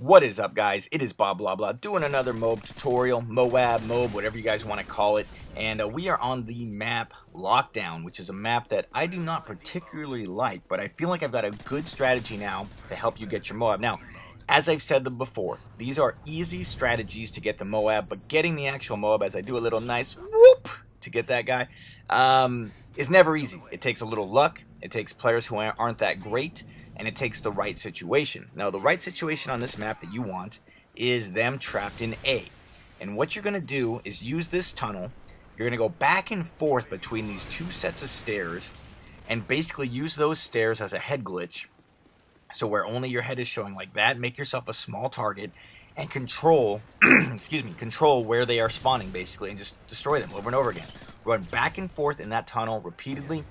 What is up, guys? It is Bob Blah Blah doing another MOAB tutorial, Moab, MOAB, whatever you guys want to call it. And we are on the map Lockdown, which is a map that I do not particularly like, but I feel like I've got a good strategy now to help you get your Moab. Now, as I've said before, these are easy strategies to get the Moab, but getting the actual Moab, as I do a little nice whoop to get that guy, is never easy. It takes a little luck. It takes players who aren't that great. And it takes the right situation. Now, the right situation on this map that you want is them trapped in A. And what you're going to do is use this tunnel. You're going to go back and forth between these two sets of stairs and basically use those stairs as a head glitch. So where only your head is showing like that, make yourself a small target and control, control where they are spawning basically and just destroy them over and over again. Run back and forth in that tunnel repeatedly.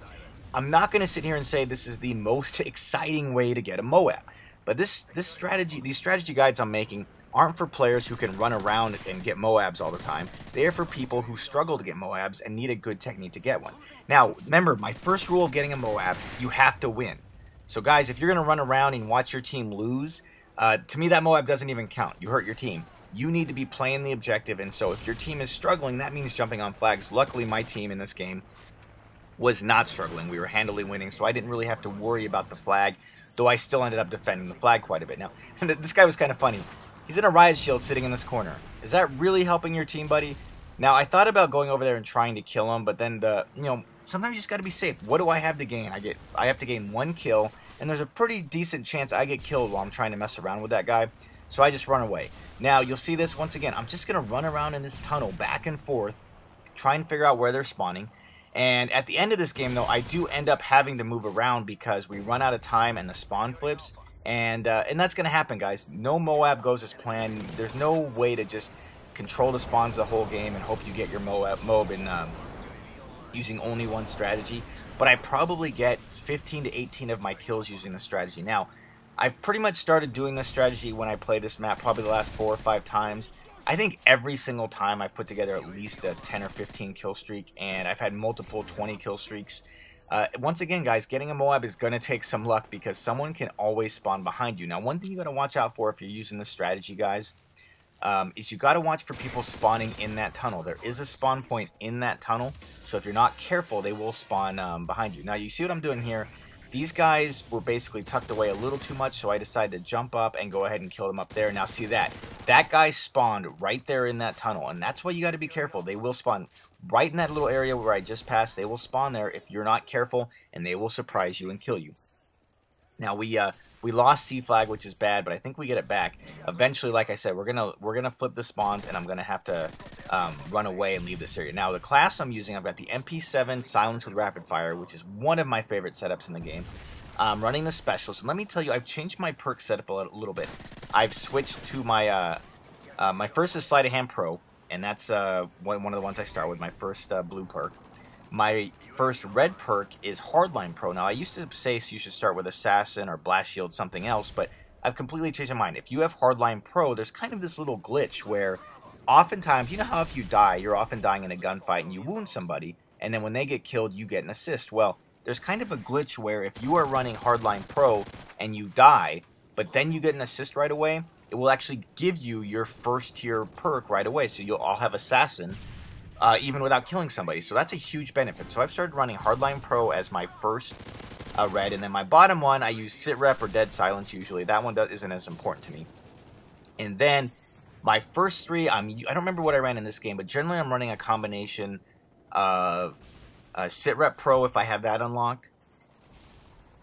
I'm not going to sit here and say this is the most exciting way to get a Moab, but these strategy guides I'm making aren't for players who can run around and get Moabs all the time. They are for people who struggle to get Moabs and need a good technique to get one. Now, remember, my first rule of getting a Moab, you have to win. So guys, if you're going to run around and watch your team lose, to me that Moab doesn't even count. You hurt your team. You need to be playing the objective, and so if your team is struggling, that means jumping on flags. Luckily, my team in this game was not struggling. We were handily winning, so I didn't really have to worry about the flag, though I still ended up defending the flag quite a bit. Now, this guy was kind of funny. He's in a riot shield sitting in this corner. Is that really helping your team, buddy? Now, I thought about going over there and trying to kill him, but then sometimes you just got to be safe. What do I have to gain? I have to gain 1 kill, and there's a pretty decent chance I get killed while I'm trying to mess around with that guy, so I just run away. Now, you'll see this once again. I'm just going to run around in this tunnel back and forth, try and figure out where they're spawning. And at the end of this game, though, I do end up having to move around because we run out of time and the spawn flips. And that's going to happen, guys. No Moab goes as planned. There's no way to just control the spawns the whole game and hope you get your Moab in using only one strategy. But I probably get 15 to 18 of my kills using this strategy. Now, I've pretty much started doing this strategy when I play this map probably the last 4 or 5 times. I think every single time I put together at least a 10 or 15 kill streak, and I've had multiple 20 kill streaks. Once again, guys, getting a Moab is going to take some luck because someone can always spawn behind you. Now, one thing you got to watch out for if you're using this strategy, guys, is you got to watch for people spawning in that tunnel. There is a spawn point in that tunnel, so if you're not careful, they will spawn behind you. Now, you see what I'm doing here? These guys were basically tucked away a little too much, so I decided to jump up and go ahead and kill them up there. Now, see that? That guy spawned right there in that tunnel, and that's why you got to be careful. They will spawn right in that little area where I just passed. They will spawn there if you're not careful, and they will surprise you and kill you. Now, we lost C flag, which is bad, but I think we get it back. Eventually, like I said, we're gonna flip the spawns, and I'm gonna have to run away and leave this area. Now, the class I'm using, I've got the MP7 Silence with Rapid Fire, which is one of my favorite setups in the game. I'm running the special, so let me tell you, I've changed my perk setup a little bit. I've switched to my my first is Sleight of Hand Pro, and that's one of the ones I start with, my first blue perk. My first red perk is Hardline Pro. Now, I used to say you should start with Assassin or Blast Shield, something else, but I've completely changed my mind. If you have Hardline Pro, there's kind of this little glitch where oftentimes, you know how if you die, you're often dying in a gunfight and you wound somebody, and then when they get killed, you get an assist. Well, there's kind of a glitch where if you are running Hardline Pro and you die, but then you get an assist right away, it will actually give you your first tier perk right away. So you'll all have Assassin, even without killing somebody. So that's a huge benefit. So I've started running Hardline Pro as my first red, and then my bottom one, I use Sit Rep or Dead Silence usually. That one isn't as important to me. And then my first 3, I don't remember what I ran in this game, but generally I'm running a combination of Sit Rep Pro if I have that unlocked.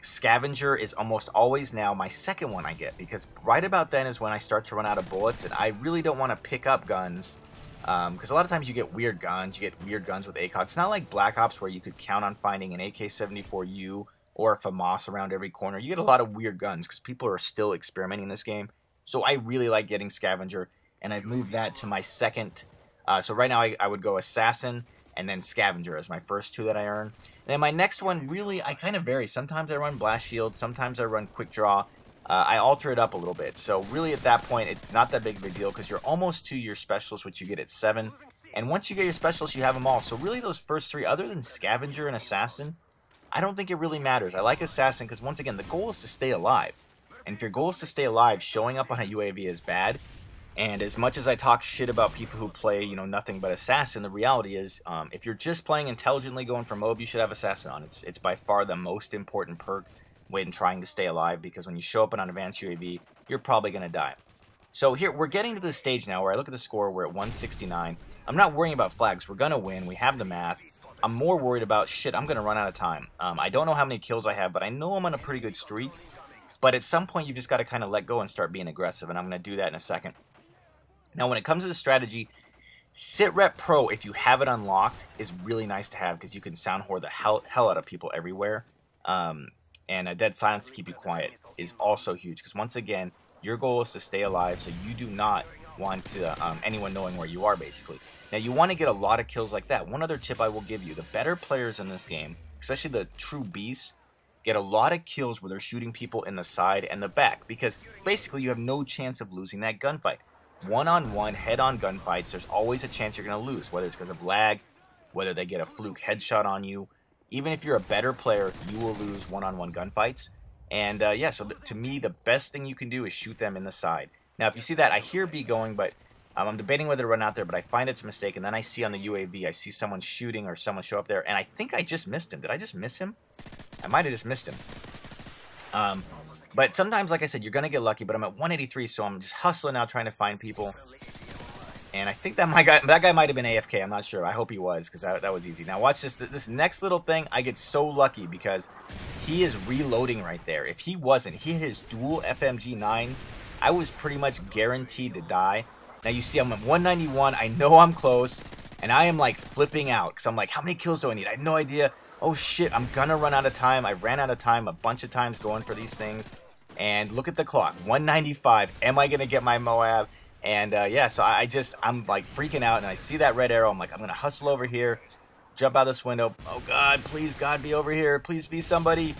Scavenger is almost always now my second one I get, because right about then is when I start to run out of bullets, and I really don't want to pick up guns. Because a lot of times you get weird guns. You get weird guns with ACOG. It's not like Black Ops where you could count on finding an AK-74U or a FAMAS around every corner. You get a lot of weird guns because people are still experimenting in this game. So I really like getting Scavenger, and I've moved that to my second. So right now I would go Assassin and then Scavenger as my first 2 that I earn. And then my next one, really, I kind of vary. Sometimes I run Blast Shield. Sometimes I run Quick Draw. I alter it up a little bit. So really at that point, it's not that big of a deal because you're almost to your specials, which you get at 7. And once you get your specials, you have them all. So really those first 3, other than Scavenger and Assassin, I don't think it really matters. I like Assassin because, once again, the goal is to stay alive. And if your goal is to stay alive, showing up on a UAV is bad. And as much as I talk shit about people who play, you know, nothing but Assassin, the reality is, if you're just playing intelligently going for MW, you should have Assassin on. It's by far the most important perk when trying to stay alive, because when you show up on an advanced UAV, you're probably going to die. So here, we're getting to this stage now where I look at the score, we're at 169. I'm not worrying about flags. We're going to win. We have the math. I'm more worried about, shit, I'm going to run out of time. I don't know how many kills I have, but I know I'm on a pretty good streak. But at some point, you just got to kind of let go and start being aggressive, and I'm going to do that in a second. Now, when it comes to the strategy, Sit Rep Pro, if you have it unlocked, is really nice to have because you can sound whore the hell out of people everywhere. And a dead silence to keep you quiet is also huge because, once again, your goal is to stay alive, so you do not want to, anyone knowing where you are, basically. Now, you want to get a lot of kills like that. One other tip I will give you, the better players in this game, especially the true beasts, get a lot of kills where they're shooting people in the side and the back, because basically you have no chance of losing that gunfight. One-on-one, head-on gunfights, there's always a chance you're going to lose, whether it's because of lag, whether they get a fluke headshot on you. Even if you're a better player, you will lose one-on-one gunfights. And yeah, so to me, the best thing you can do is shoot them in the side. Now, if you see that, I hear B going, but I'm debating whether to run out there, but I find it's a mistake. And then I see on the UAV, I see someone shooting or someone show up there, and I think I just missed him. Did I just miss him? I might have just missed him. But sometimes, like I said, you're going to get lucky, but I'm at 183, so I'm just hustling now trying to find people. And I think that guy might have been AFK. I'm not sure. I hope he was, because that was easy. Now watch this. This next little thing, I get so lucky because he is reloading right there. If he wasn't, he hit his dual FMG 9s. I was pretty much guaranteed to die. Now you see I'm at 191. I know I'm close, and I am like flipping out because I'm like, how many kills do I need? I have no idea. Oh shit, I'm gonna run out of time. I ran out of time a bunch of times going for these things. And look at the clock, 195. Am I gonna get my Moab? And yeah, so I'm like freaking out, and I see that red arrow. I'm like, I'm gonna hustle over here, jump out this window. Oh God, please God be over here. Please be somebody.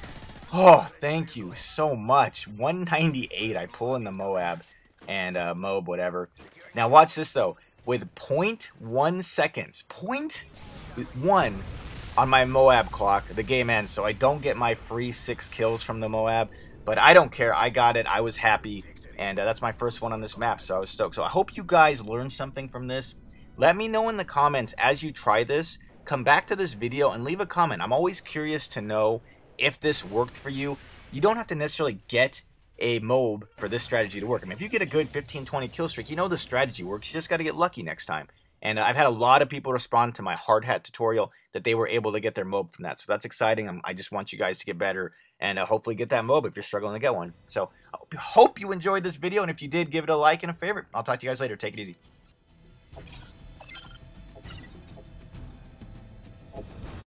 Oh, thank you so much. 198. I pull in the Moab and Moab, whatever. Now watch this though. With 0.1 seconds, 0.1 on my Moab clock, the game ends. So I don't get my free 6 kills from the Moab, but I don't care. I got it. I was happy. And that's my first one on this map, so I was stoked. So I hope you guys learned something from this. Let me know in the comments as you try this. Come back to this video and leave a comment. I'm always curious to know if this worked for you. You don't have to necessarily get a MW3 for this strategy to work. I mean, if you get a good 15-20 kill streak, you know the strategy works. You just got to get lucky next time. And I've had a lot of people respond to my hard hat tutorial that they were able to get their MW3 from that. So that's exciting. I just want you guys to get better and hopefully get that MW3 if you're struggling to get one. So I hope you enjoyed this video. And if you did, give it a like and a favorite. I'll talk to you guys later. Take it easy.